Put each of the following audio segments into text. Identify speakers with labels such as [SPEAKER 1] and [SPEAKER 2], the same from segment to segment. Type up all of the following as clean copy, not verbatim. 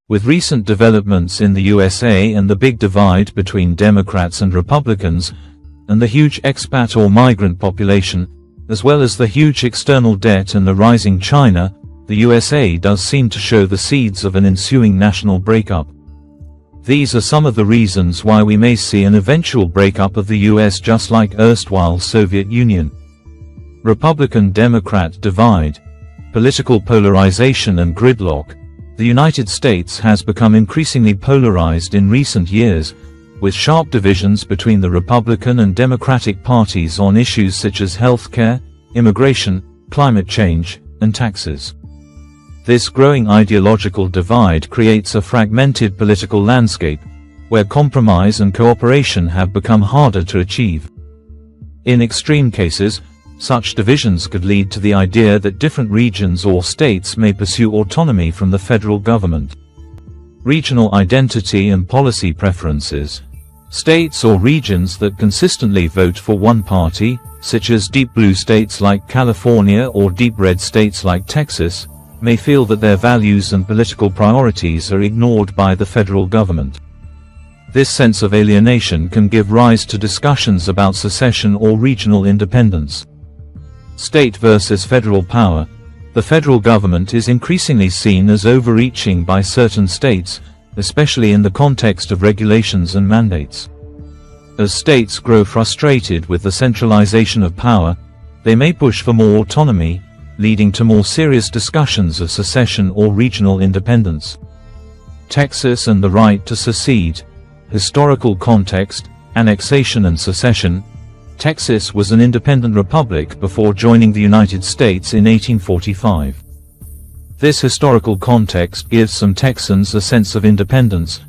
[SPEAKER 1] With recent developments in the USA and the big divide between Democrats and Republicans, and the huge expat or migrant population, as well as the huge external debt and the rising China, the USA does seem to show the seeds of an ensuing national breakup. These are some of the reasons why we may see an eventual breakup of the US, just like erstwhile Soviet Union. Republican-Democrat divide, political polarization and gridlock. The United States has become increasingly polarized in recent years, with sharp divisions between the Republican and Democratic parties on issues such as healthcare, immigration, climate change, and taxes. This growing ideological divide creates a fragmented political landscape, where compromise and cooperation have become harder to achieve. In extreme cases, such divisions could lead to the idea that different regions or states may pursue autonomy from the federal government. Regional identity and policy preferences. States or regions that consistently vote for one party, such as deep blue states like California or deep red states like Texas, may feel that their values and political priorities are ignored by the federal government. This sense of alienation can give rise to discussions about secession or regional independence. State versus federal power. The federal government is increasingly seen as overreaching by certain states, especially in the context of regulations and mandates. As states grow frustrated with the centralization of power, they may push for more autonomy, leading to more serious discussions of secession or regional independence. Texas and the right to secede. Historical context, annexation and secession. Texas was an independent republic before joining the United States in 1845. This historical context gives some Texans a sense of independence,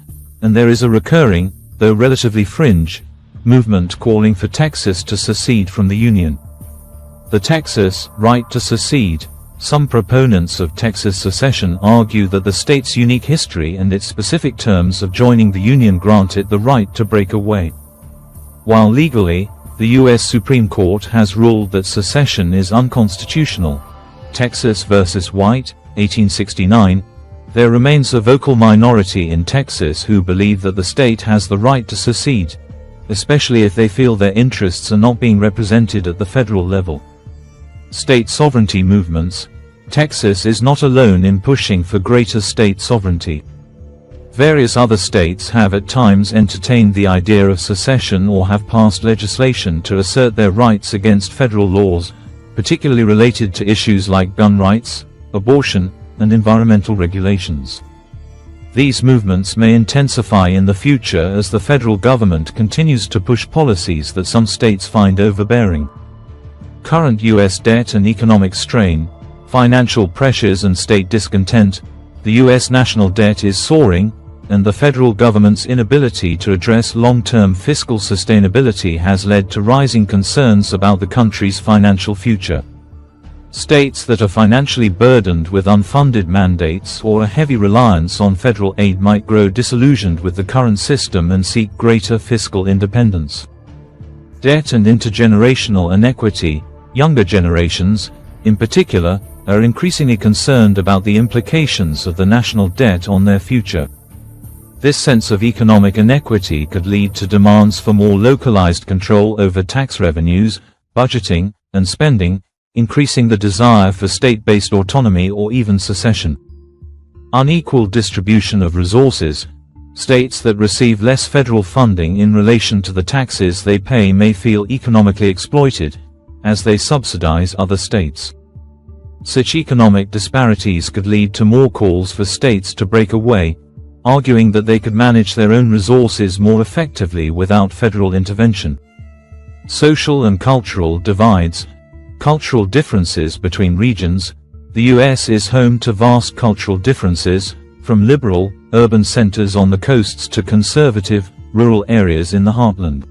[SPEAKER 1] and there is a recurring, though relatively fringe, movement calling for Texas to secede from the Union. The Texas right to secede. Some proponents of Texas secession argue that the state's unique history and its specific terms of joining the Union grant it the right to break away. While legally, the U.S. Supreme Court has ruled that secession is unconstitutional. Texas versus White, 1869. There remains a vocal minority in Texas who believe that the state has the right to secede, especially if they feel their interests are not being represented at the federal level. State sovereignty movements. Texas is not alone in pushing for greater state sovereignty. Various other states have at times entertained the idea of secession or have passed legislation to assert their rights against federal laws, particularly related to issues like gun rights, abortion, and environmental regulations. These movements may intensify in the future as the federal government continues to push policies that some states find overbearing. Current U.S. debt and economic strain, financial pressures and state discontent. The U.S. national debt is soaring, and the federal government's inability to address long-term fiscal sustainability has led to rising concerns about the country's financial future. States that are financially burdened with unfunded mandates or a heavy reliance on federal aid might grow disillusioned with the current system and seek greater fiscal independence. Debt and intergenerational inequity. Younger generations, in particular, are increasingly concerned about the implications of the national debt on their future. This sense of economic inequity could lead to demands for more localized control over tax revenues, budgeting, and spending, increasing the desire for state-based autonomy or even secession. Unequal distribution of resources. States that receive less federal funding in relation to the taxes they pay may feel economically exploited, as they subsidize other states. Such economic disparities could lead to more calls for states to break away, arguing that they could manage their own resources more effectively without federal intervention. Social and cultural divides. Cultural differences between regions. The U.S. is home to vast cultural differences, from liberal, urban centers on the coasts to conservative, rural areas in the heartland.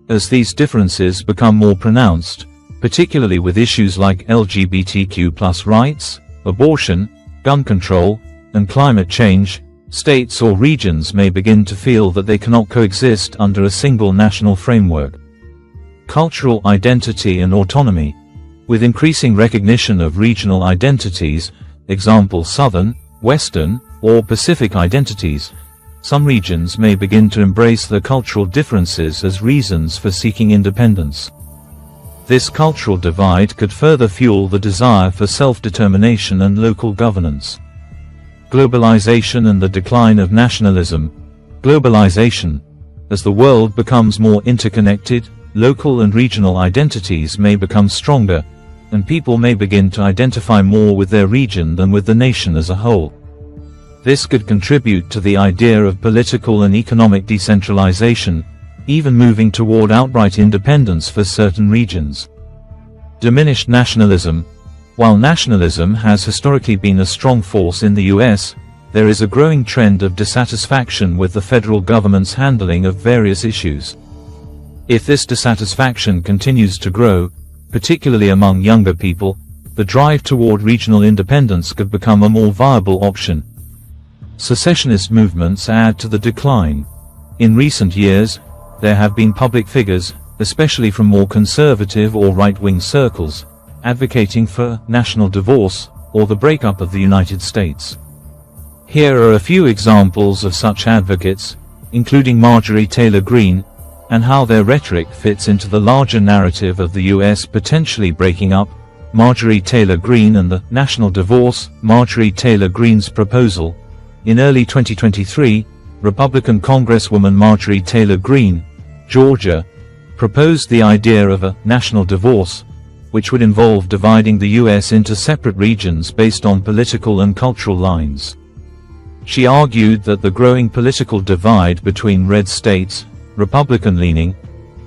[SPEAKER 1] As these differences become more pronounced, particularly with issues like LGBTQ+ rights, abortion, gun control, and climate change, states or regions may begin to feel that they cannot coexist under a single national framework. Cultural identity and autonomy. With increasing recognition of regional identities, example Southern, Western, or Pacific identities, some regions may begin to embrace their cultural differences as reasons for seeking independence. This cultural divide could further fuel the desire for self-determination and local governance. Globalization and the decline of nationalism. Globalization. As the world becomes more interconnected, local and regional identities may become stronger, and people may begin to identify more with their region than with the nation as a whole. This could contribute to the idea of political and economic decentralization, even moving toward outright independence for certain regions. Diminished nationalism. While nationalism has historically been a strong force in the US, there is a growing trend of dissatisfaction with the federal government's handling of various issues. If this dissatisfaction continues to grow, particularly among younger people, the drive toward regional independence could become a more viable option. Secessionist movements add to the decline. In recent years, there have been public figures, especially from more conservative or right-wing circles, advocating for national divorce or the breakup of the United States. Here are a few examples of such advocates, including Marjorie Taylor Greene, and how their rhetoric fits into the larger narrative of the US potentially breaking up. Marjorie Taylor Greene and the national divorce. Marjorie Taylor Greene's proposal. In early 2023, Republican Congresswoman Marjorie Taylor Greene, Georgia, proposed the idea of a national divorce, which would involve dividing the US into separate regions based on political and cultural lines. She argued that the growing political divide between red states, Republican-leaning,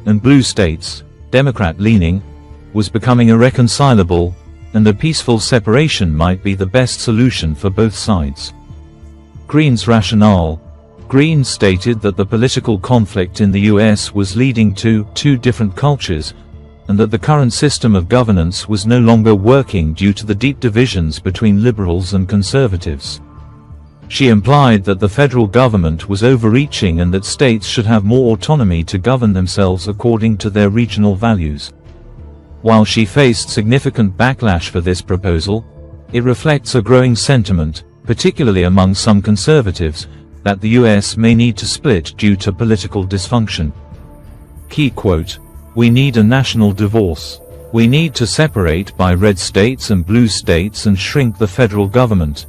[SPEAKER 1] and blue states, Democrat-leaning, was becoming irreconcilable, and a peaceful separation might be the best solution for both sides. Greene's rationale. Greene stated that the political conflict in the US was leading to two different cultures, and that the current system of governance was no longer working due to the deep divisions between liberals and conservatives. She implied that the federal government was overreaching and that states should have more autonomy to govern themselves according to their regional values. While she faced significant backlash for this proposal, it reflects a growing sentiment, particularly among some conservatives, that the US may need to split due to political dysfunction. Key quote: "We need a national divorce. We need to separate by red states and blue states and shrink the federal government."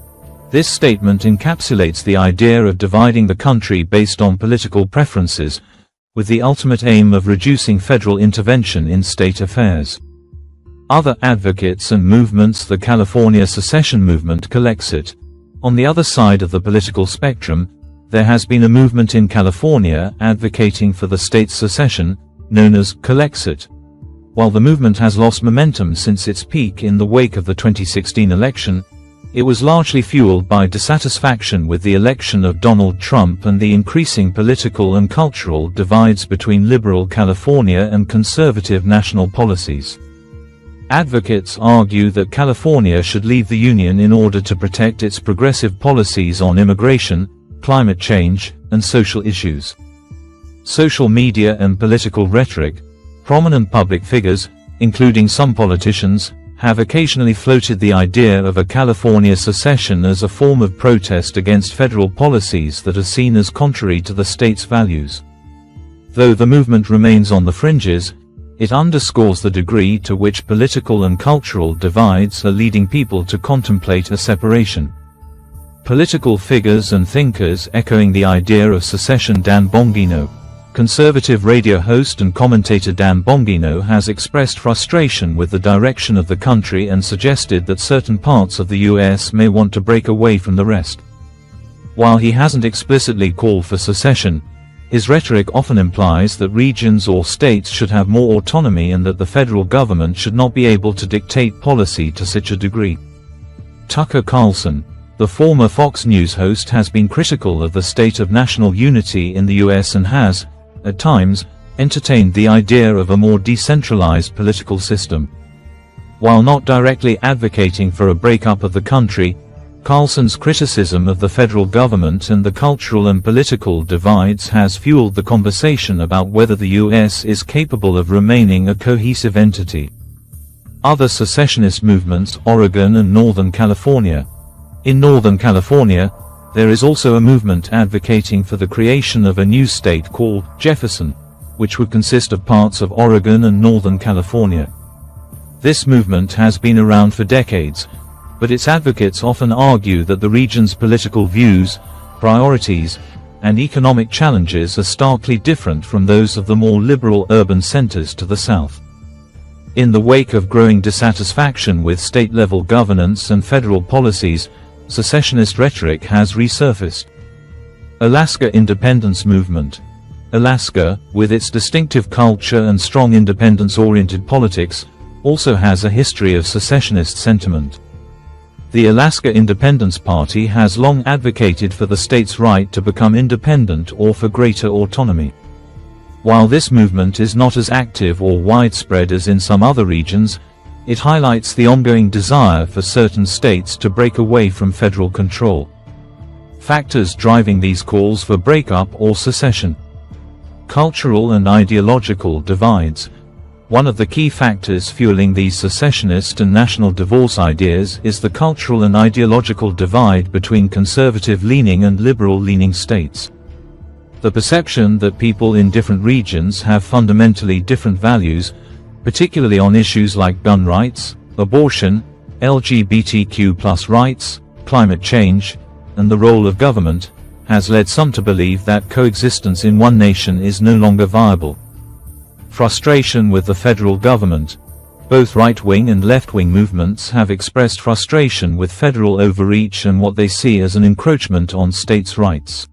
[SPEAKER 1] This statement encapsulates the idea of dividing the country based on political preferences, with the ultimate aim of reducing federal intervention in state affairs. Other advocates and movements. The California secession movement. Calexit. On the other side of the political spectrum, there has been a movement in California advocating for the state's secession, known as Calexit. While the movement has lost momentum since its peak in the wake of the 2016 election, it was largely fueled by dissatisfaction with the election of Donald Trump and the increasing political and cultural divides between liberal California and conservative national policies. Advocates argue that California should leave the Union in order to protect its progressive policies on immigration, climate change, and social issues. Social media and political rhetoric. Prominent public figures, including some politicians, have occasionally floated the idea of a California secession as a form of protest against federal policies that are seen as contrary to the state's values. Though the movement remains on the fringes, it underscores the degree to which political and cultural divides are leading people to contemplate a separation. Political figures and thinkers echoing the idea of secession. Dan Bongino. Conservative radio host and commentator Dan Bongino has expressed frustration with the direction of the country and suggested that certain parts of the US may want to break away from the rest. While he hasn't explicitly called for secession, his rhetoric often implies that regions or states should have more autonomy and that the federal government should not be able to dictate policy to such a degree. Tucker Carlson. The former Fox News host has been critical of the state of national unity in the US and has, at times, entertained the idea of a more decentralized political system. While not directly advocating for a breakup of the country, Carlson's criticism of the federal government and the cultural and political divides has fueled the conversation about whether the US is capable of remaining a cohesive entity. Other secessionist movements. Oregon and Northern California. In Northern California, There is also a movement advocating for the creation of a new state called Jefferson, which would consist of parts of Oregon and Northern California. This movement has been around for decades, but its advocates often argue that the region's political views, priorities, and economic challenges are starkly different from those of the more liberal urban centers to the south. In the wake of growing dissatisfaction with state-level governance and federal policies, secessionist rhetoric has resurfaced. Alaska Independence Movement. Alaska, with its distinctive culture and strong independence-oriented politics, also has a history of secessionist sentiment. The Alaska Independence Party has long advocated for the state's right to become independent or for greater autonomy. While this movement is not as active or widespread as in some other regions, it highlights the ongoing desire for certain states to break away from federal control. Factors driving these calls for breakup or secession. Cultural and ideological divides. One of the key factors fueling these secessionist and national divorce ideas is the cultural and ideological divide between conservative-leaning and liberal-leaning states. The perception that people in different regions have fundamentally different values, particularly on issues like gun rights, abortion, LGBTQ+ rights, climate change, and the role of government, has led some to believe that coexistence in one nation is no longer viable. Frustration with the federal government. Both right-wing and left-wing movements have expressed frustration with federal overreach and what they see as an encroachment on states' rights.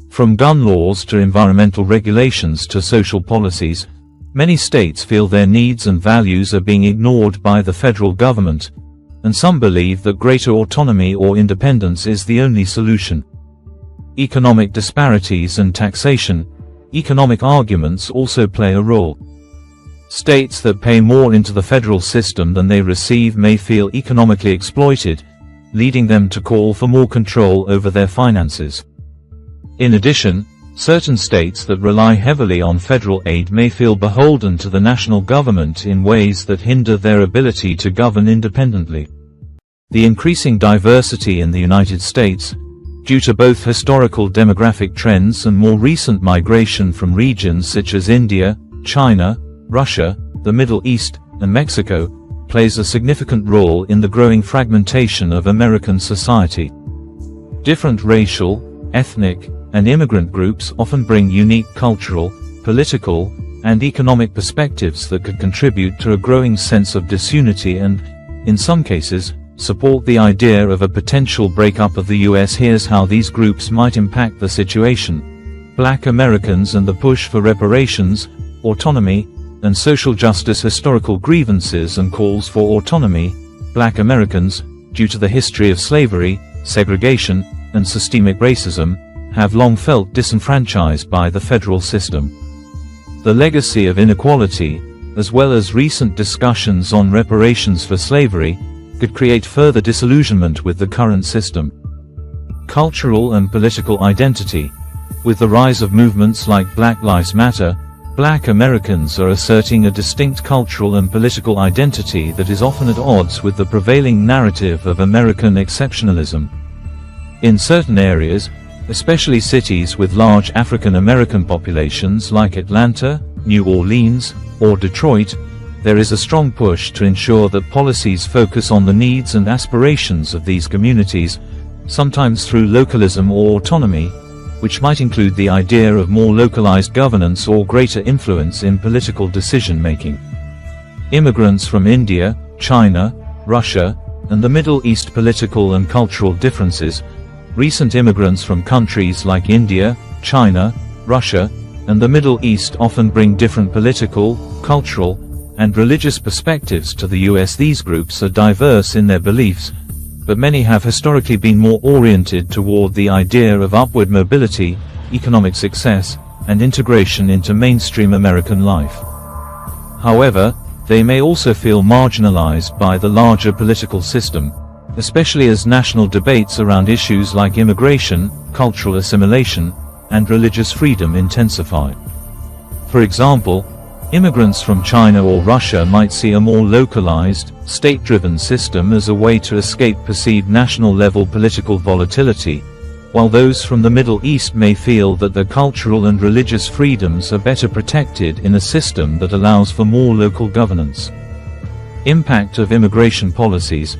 [SPEAKER 1] From gun laws to environmental regulations to social policies, many states feel their needs and values are being ignored by the federal government, and some believe that greater autonomy or independence is the only solution. Economic disparities and taxation. Economic arguments also play a role. States that pay more into the federal system than they receive may feel economically exploited, leading them to call for more control over their finances. In addition, certain states that rely heavily on federal aid may feel beholden to the national government in ways that hinder their ability to govern independently. The increasing diversity in the United States, due to both historical demographic trends and more recent migration from regions such as India, China, Russia, the Middle East, and Mexico, plays a significant role in the growing fragmentation of American society. Different racial, ethnic, and immigrant groups often bring unique cultural, political, and economic perspectives that could contribute to a growing sense of disunity and, in some cases, support the idea of a potential breakup of the U.S. Here's how these groups might impact the situation. Black Americans and the push for reparations, autonomy, and social justice. Historical grievances and calls for autonomy. Black Americans, due to the history of slavery, segregation, and systemic racism, have long felt disenfranchised by the federal system. The legacy of inequality, as well as recent discussions on reparations for slavery, could create further disillusionment with the current system. Cultural and political identity. With the rise of movements like Black Lives Matter, Black Americans are asserting a distinct cultural and political identity that is often at odds with the prevailing narrative of American exceptionalism. In certain areas, especially cities with large African American populations like Atlanta, New Orleans, or Detroit, there is a strong push to ensure that policies focus on the needs and aspirations of these communities, sometimes through localism or autonomy, which might include the idea of more localized governance or greater influence in political decision-making. Immigrants from India, China, Russia, and the Middle East. Political and cultural differences. Recent immigrants from countries like India, China, Russia, and the Middle East often bring different political, cultural, and religious perspectives to the U.S. These groups are diverse in their beliefs, but many have historically been more oriented toward the idea of upward mobility, economic success, and integration into mainstream American life. However, they may also feel marginalized by the larger political system, especially as national debates around issues like immigration, cultural assimilation, and religious freedom intensify. For example, immigrants from China or Russia might see a more localized, state-driven system as a way to escape perceived national-level political volatility, while those from the Middle East may feel that their cultural and religious freedoms are better protected in a system that allows for more local governance. Impact of immigration policies.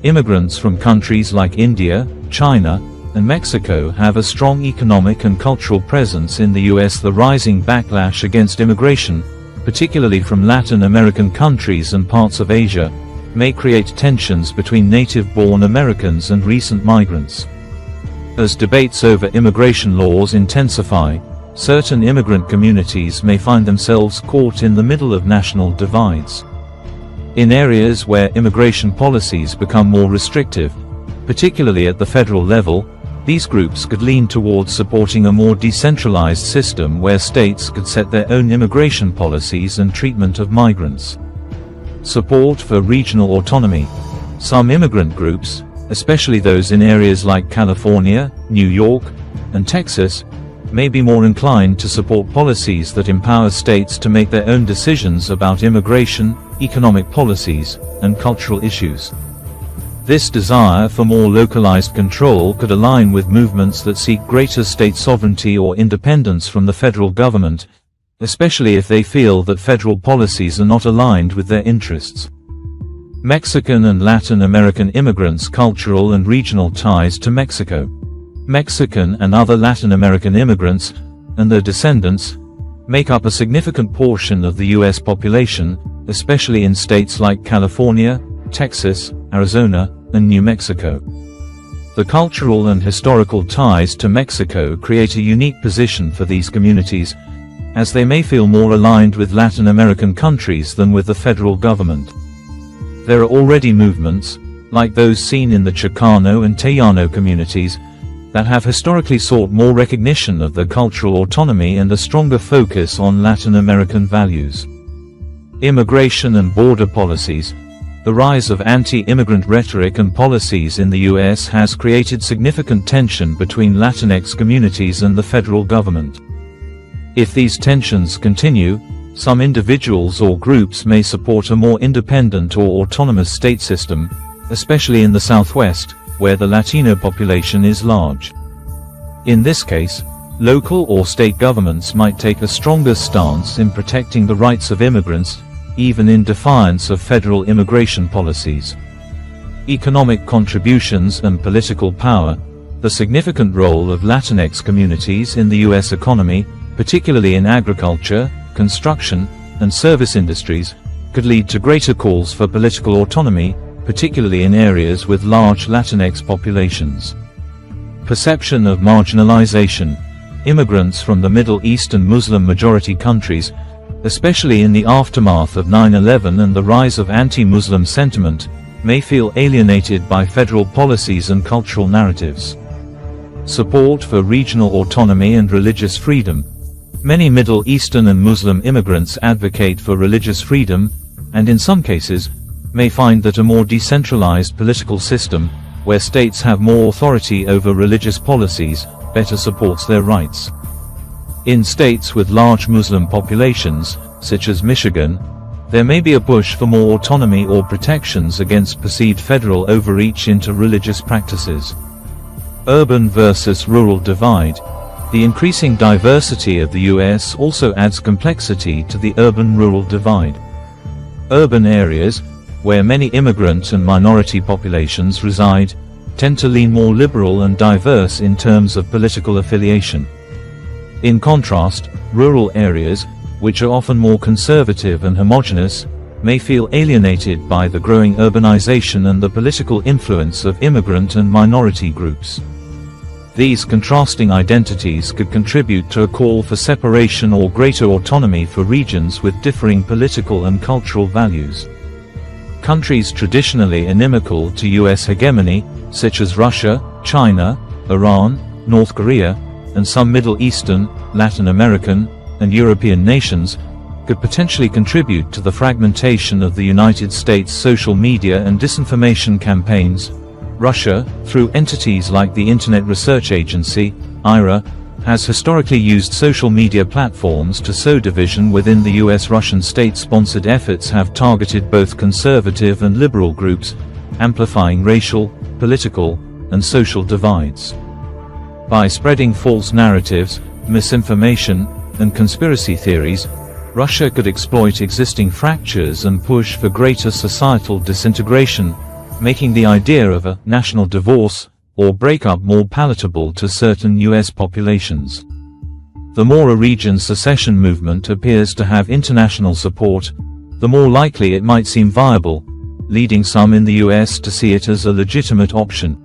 [SPEAKER 1] Immigrants from countries like India, China, and Mexico have a strong economic and cultural presence in the US. The rising backlash against immigration, particularly from Latin American countries and parts of Asia, may create tensions between native-born Americans and recent migrants. As debates over immigration laws intensify, certain immigrant communities may find themselves caught in the middle of national divides. In areas where immigration policies become more restrictive, particularly at the federal level, these groups could lean towards supporting a more decentralized system where states could set their own immigration policies and treatment of migrants. Support for regional autonomy. Some immigrant groups, especially those in areas like California, New York, and Texas, may be more inclined to support policies that empower states to make their own decisions about immigration, economic policies, and cultural issues. This desire for more localized control could align with movements that seek greater state sovereignty or independence from the federal government, especially if they feel that federal policies are not aligned with their interests. Mexican and Latin American immigrants' cultural and regional ties to Mexico. Mexican and other Latin American immigrants, and their descendants, make up a significant portion of the U.S. population, especially in states like California, Texas, Arizona, and New Mexico. The cultural and historical ties to Mexico create a unique position for these communities, as they may feel more aligned with Latin American countries than with the federal government. There are already movements, like those seen in the Chicano and Tejano communities, that have historically sought more recognition of their cultural autonomy and a stronger focus on Latin American values. Immigration and border policies. The rise of anti-immigrant rhetoric and policies in the U.S. has created significant tension between Latinx communities and the federal government. If these tensions continue, some individuals or groups may support a more independent or autonomous state system, especially in the Southwest, where the Latino population is large. In this case, local or state governments might take a stronger stance in protecting the rights of immigrants, even in defiance of federal immigration policies. Economic contributions and political power. The significant role of Latinx communities in the U.S. economy, particularly in agriculture, construction, and service industries, could lead to greater calls for political autonomy, particularly in areas with large Latinx populations. Perception of marginalization. Immigrants from the Middle East and Muslim-majority countries, especially in the aftermath of 9/11 and the rise of anti-Muslim sentiment, may feel alienated by federal policies and cultural narratives. Support for regional autonomy and religious freedom. Many Middle Eastern and Muslim immigrants advocate for religious freedom, and in some cases, may find that a more decentralized political system, where states have more authority over religious policies, better supports their rights. In states with large Muslim populations, such as Michigan, there may be a push for more autonomy or protections against perceived federal overreach into religious practices. Urban versus rural divide. The increasing diversity of the U.S. also adds complexity to the urban-rural divide. Urban areas, where many immigrant and minority populations reside, tend to lean more liberal and diverse in terms of political affiliation. In contrast, rural areas, which are often more conservative and homogeneous, may feel alienated by the growing urbanization and the political influence of immigrant and minority groups. These contrasting identities could contribute to a call for separation or greater autonomy for regions with differing political and cultural values. Countries traditionally inimical to U.S. hegemony, such as Russia, China, Iran, North Korea, and some Middle Eastern, Latin American, and European nations, could potentially contribute to the fragmentation of the United States. Social media and disinformation campaigns. Russia, through entities like the Internet Research Agency, IRA, has historically used social media platforms to sow division within the U.S. Russian state-sponsored efforts have targeted both conservative and liberal groups, amplifying racial, political, and social divides. By spreading false narratives, misinformation, and conspiracy theories, Russia could exploit existing fractures and push for greater societal disintegration, making the idea of a national divorce or breakup more palatable to certain US populations. The more a region's secession movement appears to have international support, the more likely it might seem viable, leading some in the US to see it as a legitimate option.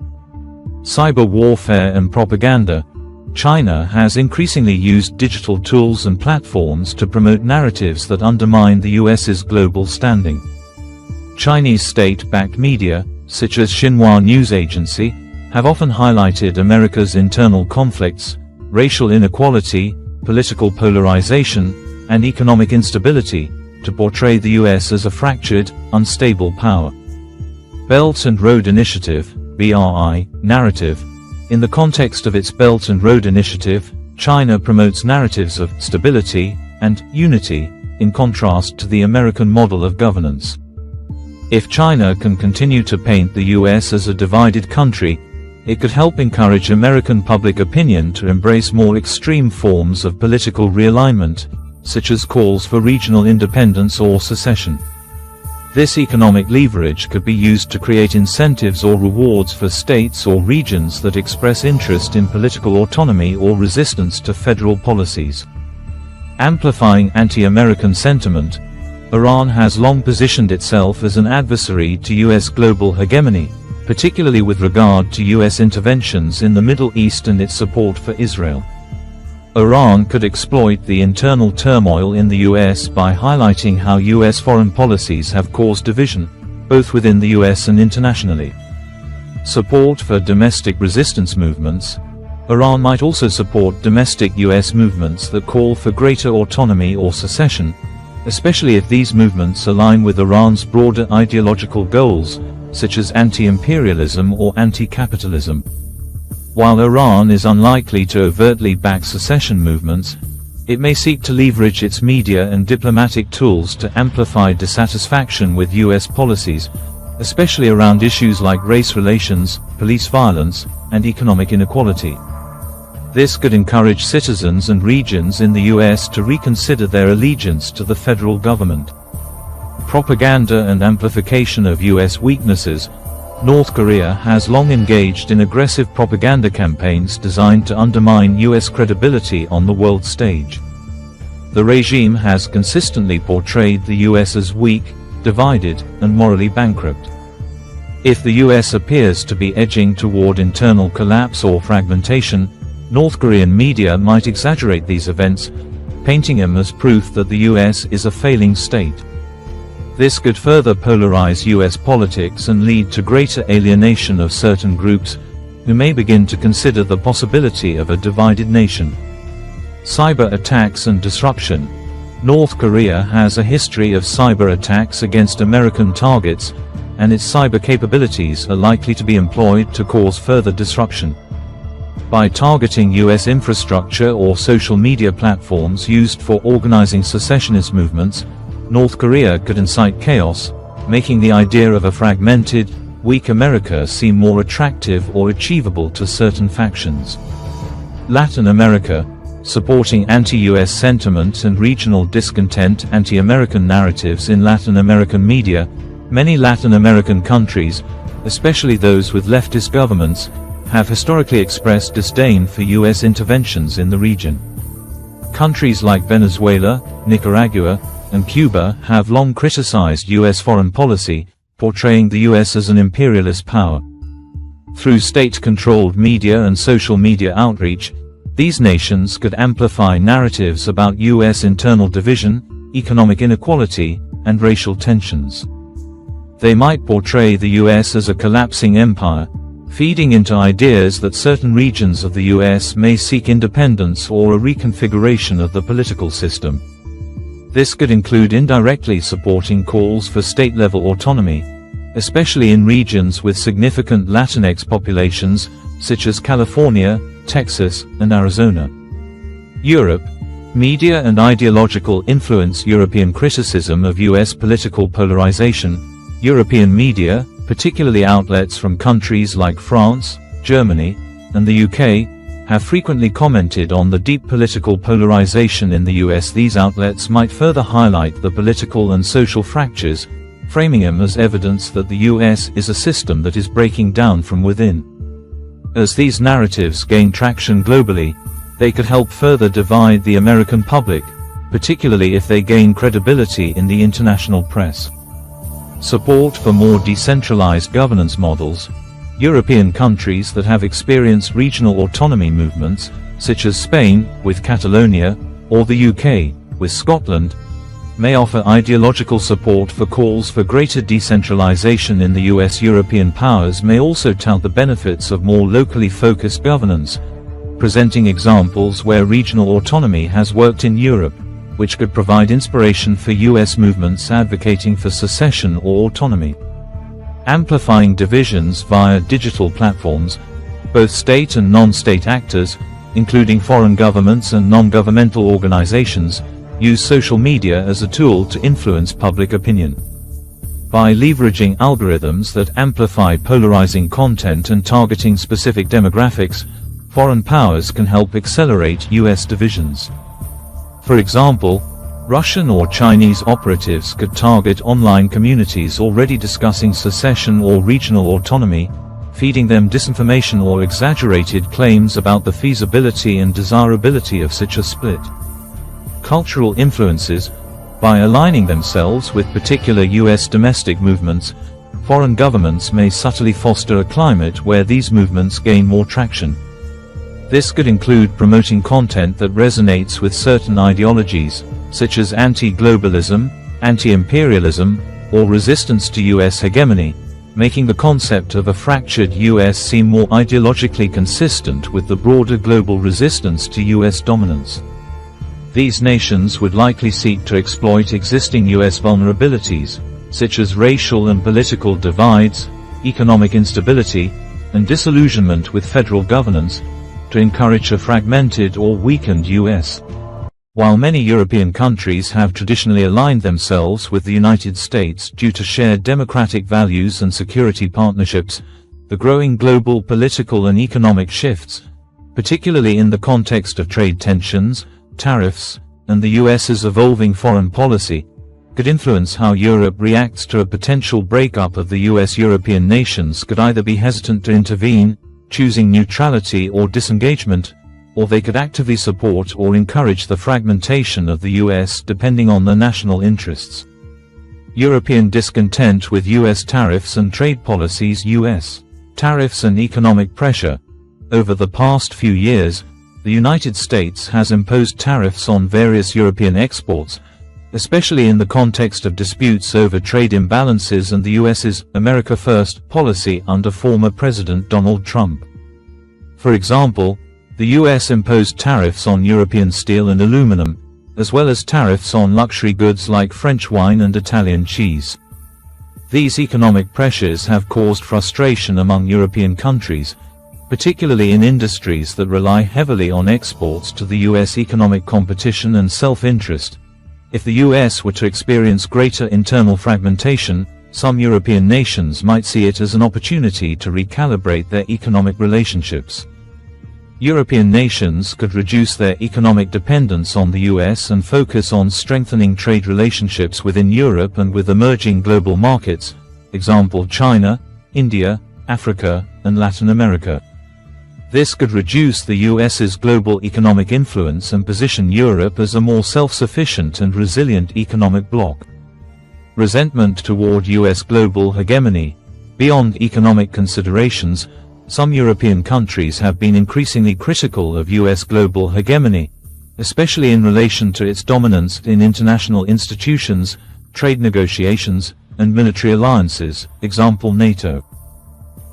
[SPEAKER 1] Cyber warfare and propaganda. China has increasingly used digital tools and platforms to promote narratives that undermine the US's global standing. Chinese state-backed media, such as Xinhua News Agency, have often highlighted America's internal conflicts, racial inequality, political polarization, and economic instability, to portray the US as a fractured, unstable power. Belt and Road Initiative (BRI) narrative. In the context of its Belt and Road Initiative, China promotes narratives of stability and unity, in contrast to the American model of governance. If China can continue to paint the US as a divided country, it could help encourage American public opinion to embrace more extreme forms of political realignment, such as calls for regional independence or secession. This economic leverage could be used to create incentives or rewards for states or regions that express interest in political autonomy or resistance to federal policies. Amplifying anti-American sentiment. Iran has long positioned itself as an adversary to US global hegemony, particularly with regard to US interventions in the Middle East and its support for Israel. Iran could exploit the internal turmoil in the US by highlighting how US foreign policies have caused division, both within the US and internationally. Support for domestic resistance movements. Iran might also support domestic US movements that call for greater autonomy or secession, especially if these movements align with Iran's broader ideological goals, such as anti-imperialism or anti-capitalism. While Iran is unlikely to overtly back secession movements, it may seek to leverage its media and diplomatic tools to amplify dissatisfaction with US policies, especially around issues like race relations, police violence, and economic inequality. This could encourage citizens and regions in the US to reconsider their allegiance to the federal government. Propaganda and amplification of US weaknesses. North Korea has long engaged in aggressive propaganda campaigns designed to undermine US credibility on the world stage. The regime has consistently portrayed the US as weak, divided, and morally bankrupt. If the US appears to be edging toward internal collapse or fragmentation, North Korean media might exaggerate these events, painting them as proof that the US is a failing state. This could further polarize US politics and lead to greater alienation of certain groups, who may begin to consider the possibility of a divided nation. Cyber attacks and disruption. North Korea has a history of cyber attacks against American targets, and its cyber capabilities are likely to be employed to cause further disruption. By targeting US infrastructure or social media platforms used for organizing secessionist movements, North Korea could incite chaos, making the idea of a fragmented, weak America seem more attractive or achievable to certain factions. Latin America, supporting anti-US sentiment and regional discontent. Anti-American narratives in Latin American media. Many Latin American countries, especially those with leftist governments, have historically expressed disdain for US interventions in the region. Countries like Venezuela, Nicaragua, and Cuba have long criticized US foreign policy, portraying the US as an imperialist power. Through state-controlled media and social media outreach, these nations could amplify narratives about US internal division, economic inequality, and racial tensions. They might portray the US as a collapsing empire, feeding into ideas that certain regions of the US may seek independence or a reconfiguration of the political system. This could include indirectly supporting calls for state-level autonomy, especially in regions with significant Latinx populations, such as California, Texas, and Arizona. Europe. Media and ideological influence. European criticism of US political polarization. European media, particularly outlets from countries like France, Germany, and the UK, have frequently commented on the deep political polarization in the US. These outlets might further highlight the political and social fractures, framing them as evidence that the US is a system that is breaking down from within. As these narratives gain traction globally, they could help further divide the American public, particularly if they gain credibility in the international press. Support for more decentralized governance models. European countries that have experienced regional autonomy movements, such as Spain, with Catalonia, or the UK, with Scotland, may offer ideological support for calls for greater decentralization in the US. European powers may also tout the benefits of more locally focused governance, presenting examples where regional autonomy has worked in Europe, which could provide inspiration for US movements advocating for secession or autonomy. Amplifying divisions via digital platforms. Both state and non-state actors, including foreign governments and non-governmental organizations, use social media as a tool to influence public opinion. By leveraging algorithms that amplify polarizing content and targeting specific demographics, foreign powers can help accelerate US divisions. For example, Russian or Chinese operatives could target online communities already discussing secession or regional autonomy, feeding them disinformation or exaggerated claims about the feasibility and desirability of such a split. Cultural influences. By aligning themselves with particular US domestic movements, foreign governments may subtly foster a climate where these movements gain more traction. This could include promoting content that resonates with certain ideologies, such as anti-globalism, anti-imperialism, or resistance to US hegemony, making the concept of a fractured US seem more ideologically consistent with the broader global resistance to US dominance. These nations would likely seek to exploit existing US vulnerabilities, such as racial and political divides, economic instability, and disillusionment with federal governance, to encourage a fragmented or weakened US. While many European countries have traditionally aligned themselves with the United States due to shared democratic values and security partnerships, the growing global political and economic shifts, particularly in the context of trade tensions, tariffs, and the US's evolving foreign policy, could influence how Europe reacts to a potential breakup of the US. European nations could either be hesitant to intervene, choosing neutrality or disengagement, or they could actively support or encourage the fragmentation of the US depending on their national interests. European discontent with US tariffs and trade policies. US tariffs and economic pressure. Over the past few years, the United States has imposed tariffs on various European exports, especially in the context of disputes over trade imbalances and the US's America First policy under former President Donald Trump. For example, the US imposed tariffs on European steel and aluminum, as well as tariffs on luxury goods like French wine and Italian cheese. These economic pressures have caused frustration among European countries, particularly in industries that rely heavily on exports to the US. Economic competition and self-interest. If the US were to experience greater internal fragmentation, some European nations might see it as an opportunity to recalibrate their economic relationships. European nations could reduce their economic dependence on the US and focus on strengthening trade relationships within Europe and with emerging global markets, example China, India, Africa, and Latin America. This could reduce the US's global economic influence and position Europe as a more self-sufficient and resilient economic bloc. Resentment toward US global hegemony. Beyond economic considerations, some European countries have been increasingly critical of US global hegemony, especially in relation to its dominance in international institutions, trade negotiations, and military alliances, example NATO.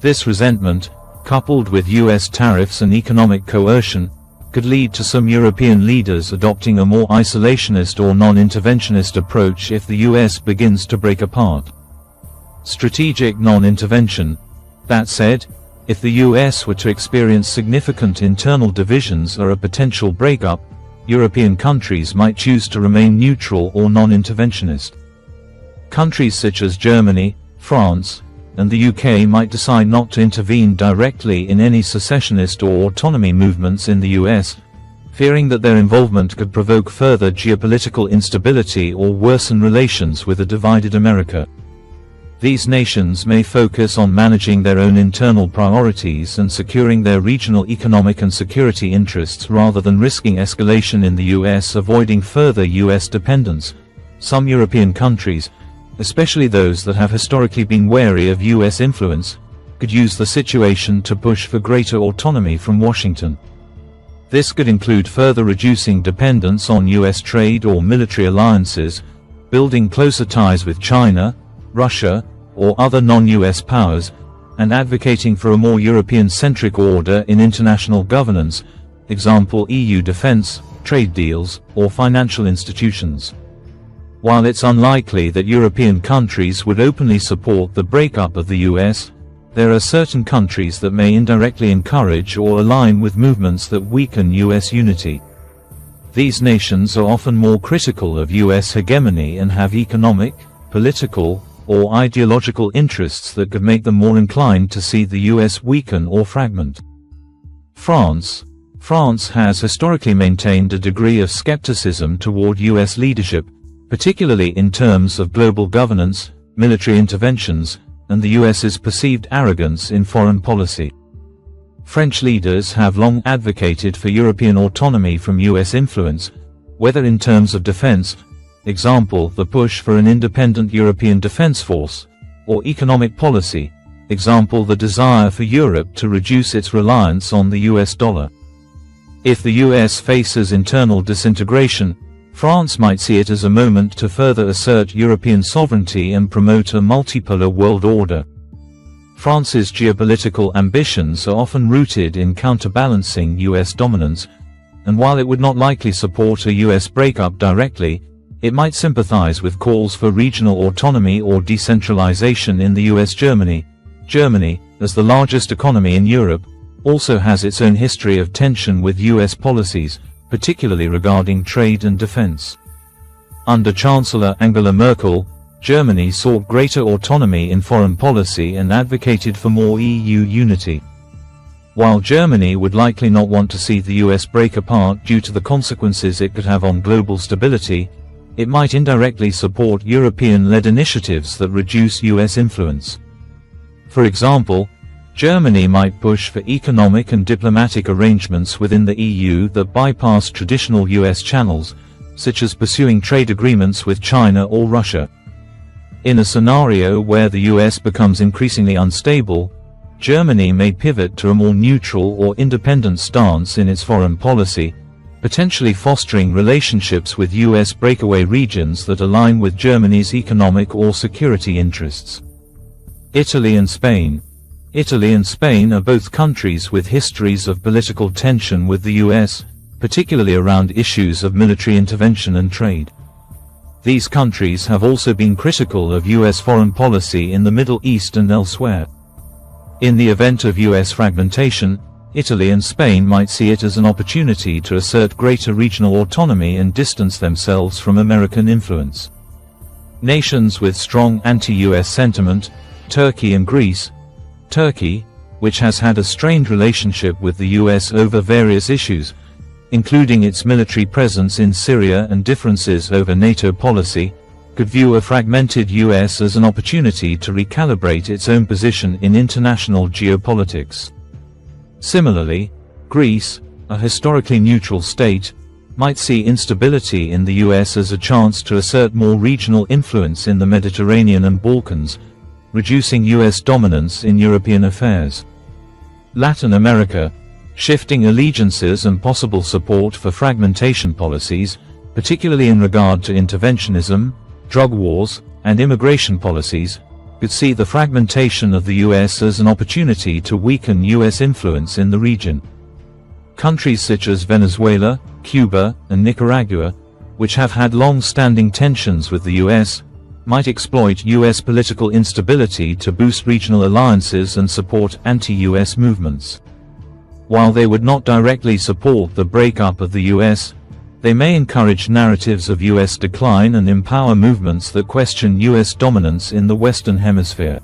[SPEAKER 1] This resentment, coupled with US tariffs and economic coercion, could lead to some European leaders adopting a more isolationist or non-interventionist approach if the US begins to break apart. Strategic non-intervention. That said, if the US were to experience significant internal divisions or a potential breakup, European countries might choose to remain neutral or non-interventionist. Countries such as Germany, France, and the UK might decide not to intervene directly in any secessionist or autonomy movements in the US, fearing that their involvement could provoke further geopolitical instability or worsen relations with a divided America. These nations may focus on managing their own internal priorities and securing their regional economic and security interests rather than risking escalation in the US. Avoiding further US dependence. Some European countries, especially those that have historically been wary of US influence, could use the situation to push for greater autonomy from Washington. This could include further reducing dependence on US trade or military alliances, building closer ties with China, Russia, or other non-US powers, and advocating for a more European-centric order in international governance, example EU defense, trade deals, or financial institutions. While it's unlikely that European countries would openly support the breakup of the US, there are certain countries that may indirectly encourage or align with movements that weaken US unity. These nations are often more critical of US hegemony and have economic, political, or ideological interests that could make them more inclined to see the US weaken or fragment. France. France has historically maintained a degree of skepticism toward US leadership, particularly in terms of global governance, military interventions, and the US's perceived arrogance in foreign policy. French leaders have long advocated for European autonomy from US influence, whether in terms of defense, example the push for an independent European defense force, or economic policy, example the desire for Europe to reduce its reliance on the US dollar. If the US faces internal disintegration, France might see it as a moment to further assert European sovereignty and promote a multipolar world order. France's geopolitical ambitions are often rooted in counterbalancing US dominance, and while it would not likely support a US breakup directly, it might sympathize with calls for regional autonomy or decentralization in the US. Germany, as the largest economy in Europe, also has its own history of tension with US policies, particularly regarding trade and defense. Under Chancellor Angela Merkel, Germany sought greater autonomy in foreign policy and advocated for more EU unity. While Germany would likely not want to see the US break apart due to the consequences it could have on global stability, it might indirectly support European-led initiatives that reduce US influence. For example, Germany might push for economic and diplomatic arrangements within the EU that bypass traditional US channels, such as pursuing trade agreements with China or Russia. In a scenario where the US becomes increasingly unstable, Germany may pivot to a more neutral or independent stance in its foreign policy, potentially fostering relationships with US breakaway regions that align with Germany's economic or security interests. Italy and Spain. Italy and Spain are both countries with histories of political tension with the US, particularly around issues of military intervention and trade. These countries have also been critical of US foreign policy in the Middle East and elsewhere. In the event of US fragmentation, Italy and Spain might see it as an opportunity to assert greater regional autonomy and distance themselves from American influence. Nations with strong anti-US sentiment, Turkey and Greece. Turkey, which has had a strained relationship with the US over various issues, including its military presence in Syria and differences over NATO policy, could view a fragmented US as an opportunity to recalibrate its own position in international geopolitics. Similarly, Greece, a historically neutral state, might see instability in the US as a chance to assert more regional influence in the Mediterranean and Balkans, reducing US dominance in European affairs. Latin America, shifting allegiances and possible support for fragmentation policies, particularly in regard to interventionism, drug wars, and immigration policies, could see the fragmentation of the US as an opportunity to weaken US influence in the region. Countries such as Venezuela, Cuba, and Nicaragua, which have had long-standing tensions with the US, might exploit US political instability to boost regional alliances and support anti-US movements. While they would not directly support the breakup of the US, they may encourage narratives of US decline and empower movements that question US dominance in the Western Hemisphere.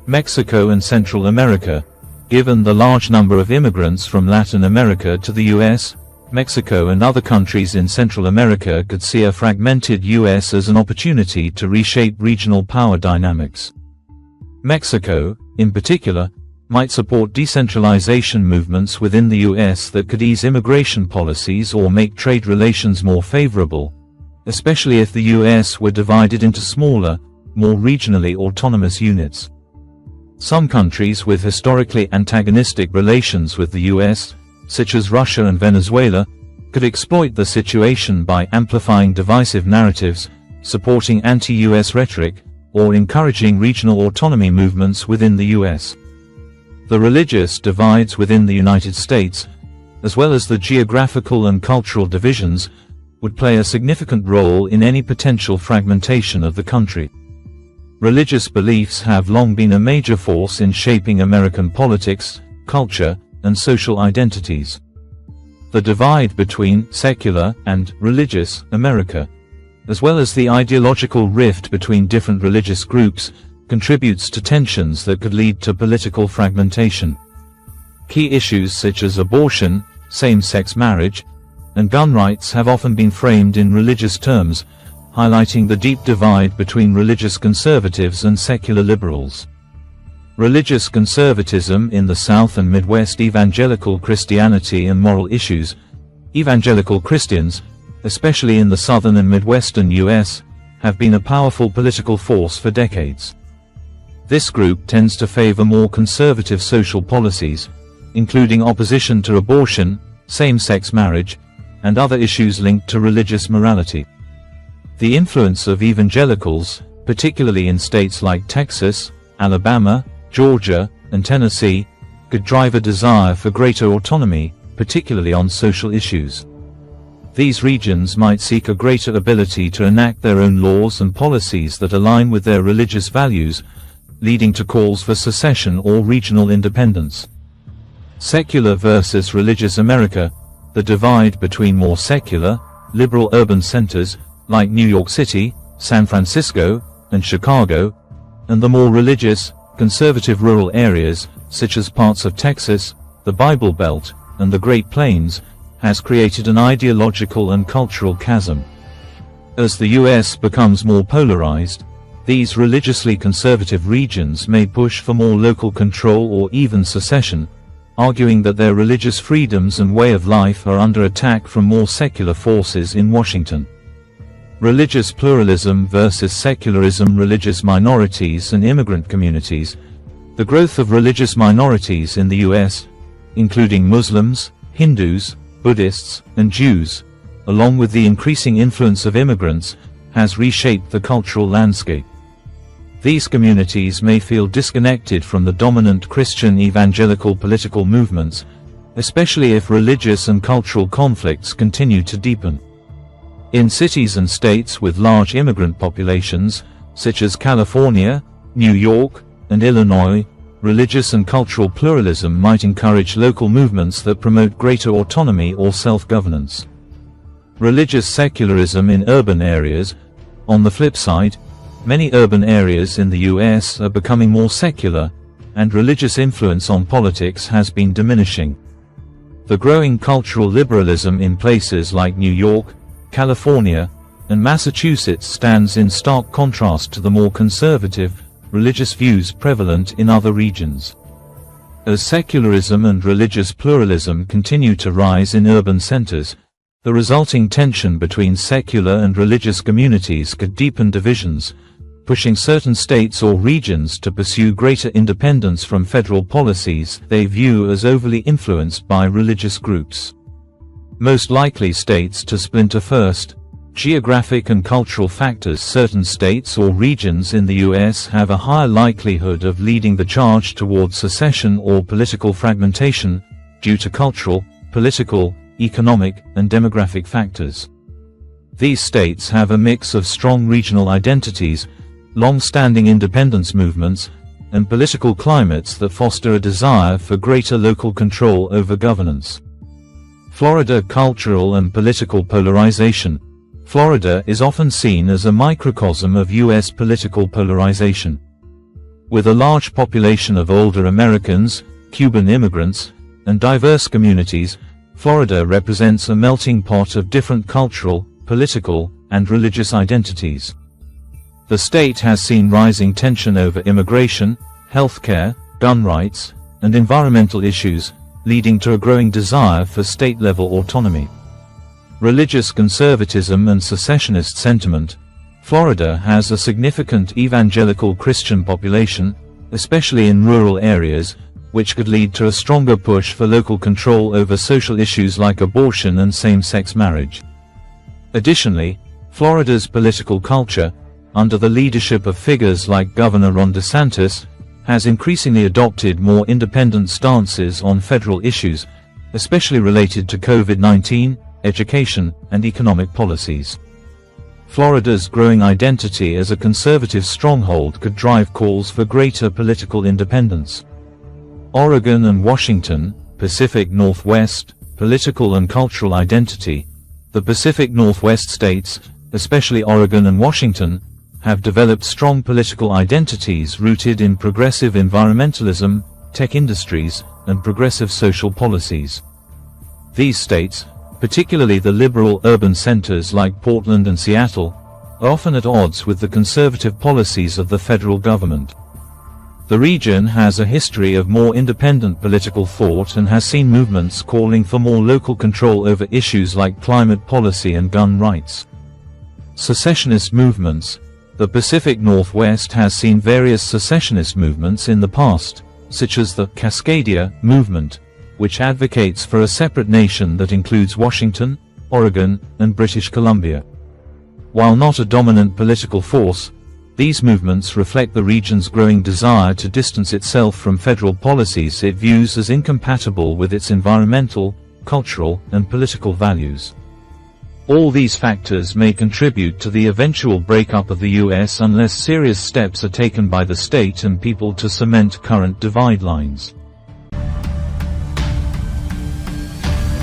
[SPEAKER 1] Mexico and Central America. Given the large number of immigrants from Latin America to the US, Mexico and other countries in Central America could see a fragmented US as an opportunity to reshape regional power dynamics. Mexico, in particular, might support decentralization movements within the US that could ease immigration policies or make trade relations more favorable, especially if the US were divided into smaller, more regionally autonomous units. Some countries with historically antagonistic relations with the US, such as Russia and Venezuela, could exploit the situation by amplifying divisive narratives, supporting anti-US rhetoric, or encouraging regional autonomy movements within the US. The religious divides within the United States, as well as the geographical and cultural divisions, would play a significant role in any potential fragmentation of the country. Religious beliefs have long been a major force in shaping American politics, culture, and social identities. The divide between secular and religious America, as well as the ideological rift between different religious groups, contributes to tensions that could lead to political fragmentation. Key issues such as abortion, same-sex marriage, and gun rights have often been framed in religious terms, highlighting the deep divide between religious conservatives and secular liberals. Religious conservatism in the South and Midwest. Evangelical Christianity and moral issues. Evangelical Christians, especially in the southern and Midwestern US, have been a powerful political force for decades. This group tends to favor more conservative social policies, including opposition to abortion, same-sex marriage, and other issues linked to religious morality. The influence of evangelicals, particularly in states like Texas, Alabama, Georgia, and Tennessee, could drive a desire for greater autonomy, particularly on social issues. These regions might seek a greater ability to enact their own laws and policies that align with their religious values, leading to calls for secession or regional independence. Secular versus religious America. The divide between more secular, liberal urban centers, like New York City, San Francisco, and Chicago, and the more religious, conservative rural areas, such as parts of Texas, the Bible Belt, and the Great Plains, has created an ideological and cultural chasm. As the US becomes more polarized, these religiously conservative regions may push for more local control or even secession, arguing that their religious freedoms and way of life are under attack from more secular forces in Washington. Religious pluralism versus secularism. Religious minorities and immigrant communities. The growth of religious minorities in the US, including Muslims, Hindus, Buddhists, and Jews, along with the increasing influence of immigrants, has reshaped the cultural landscape. These communities may feel disconnected from the dominant Christian evangelical political movements, especially if religious and cultural conflicts continue to deepen. In cities and states with large immigrant populations, such as California, New York, and Illinois, religious and cultural pluralism might encourage local movements that promote greater autonomy or self-governance. Religious secularism in urban areas. On the flip side, many urban areas in the US are becoming more secular, and religious influence on politics has been diminishing. The growing cultural liberalism in places like New York, California, and Massachusetts stands in stark contrast to the more conservative, religious views prevalent in other regions. As secularism and religious pluralism continue to rise in urban centers, the resulting tension between secular and religious communities could deepen divisions, pushing certain states or regions to pursue greater independence from federal policies they view as overly influenced by religious groups. Most likely states to splinter. First, geographic and cultural factors. Certain states or regions in the US have a higher likelihood of leading the charge towards secession or political fragmentation, due to cultural, political, economic, and demographic factors. These states have a mix of strong regional identities, long-standing independence movements, and political climates that foster a desire for greater local control over governance. Florida. Cultural and political polarization. Florida is often seen as a microcosm of US political polarization. With a large population of older Americans, Cuban immigrants, and diverse communities, Florida represents a melting pot of different cultural, political, and religious identities. The state has seen rising tension over immigration, healthcare, gun rights, and environmental issues, leading to a growing desire for state-level autonomy. Religious conservatism and secessionist sentiment. Florida has a significant evangelical Christian population, especially in rural areas, which could lead to a stronger push for local control over social issues like abortion and same-sex marriage. Additionally, Florida's political culture, under the leadership of figures like Governor Ron DeSantis, has increasingly adopted more independent stances on federal issues, especially related to COVID-19, education, and economic policies. Florida's growing identity as a conservative stronghold could drive calls for greater political independence. Oregon and Washington, Pacific Northwest, political and cultural identity. The Pacific Northwest states, especially Oregon and Washington, have developed strong political identities rooted in progressive environmentalism, tech industries, and progressive social policies. These states, particularly the liberal urban centers like Portland and Seattle, are often at odds with the conservative policies of the federal government. The region has a history of more independent political thought and has seen movements calling for more local control over issues like climate policy and gun rights. Secessionist movements. The Pacific Northwest has seen various secessionist movements in the past, such as the Cascadia movement, which advocates for a separate nation that includes Washington, Oregon, and British Columbia. While not a dominant political force, these movements reflect the region's growing desire to distance itself from federal policies it views as incompatible with its environmental, cultural, and political values. All these factors may contribute to the eventual breakup of the U.S. unless serious steps are taken by the state and people to cement current divide lines.